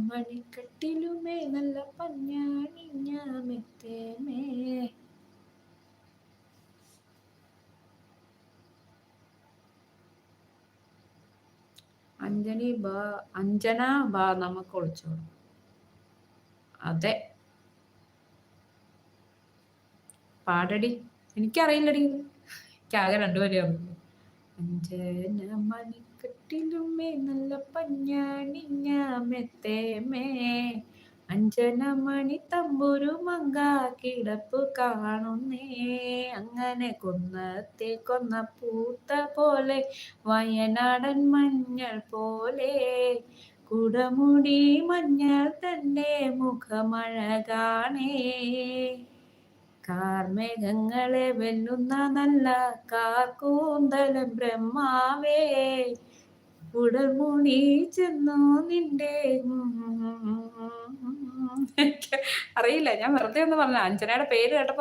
മണിക്കട്ടിലുമേ നല്ല പഞ്ഞാണിഞ്ഞ മെത്തേമേ. അഞ്ജന ബാ നമുക്ക് ഒളിച്ചോളൂ. അതെ, പാടടി. എനിക്കറിയില്ലടി, എനിക്കാകെ രണ്ടുപേരെയാണ്. അഞ്ജന മണിക്കട്ടിലുമേ നല്ല പഞ്ഞാണിഞ്ഞ മെത്തേമേ. അഞ്ജനമണി തമ്പുരു മങ്ക കിടപ്പു കാണുന്നേ. അങ്ങനെ കൊന്നത്തെ കൊന്ന പൂത്ത പോലെ വയനാടൻ മഞ്ഞൾ പോലെ കുടമുടി മഞ്ഞൾ തന്റെ മുഖമഴകാണേ. കാർമേഘങ്ങളെ വെല്ലുന്ന നല്ല കാർക്കൂന്തലം ബ്രഹ്മാവേ. ഉടൽമുടി ചെന്നു നിന്റെ അറിയില്ല, ഞാൻ വെറുതെ ഒന്ന് പറഞ്ഞ. അഞ്ജനയുടെ പേര് കേട്ടപ്പോ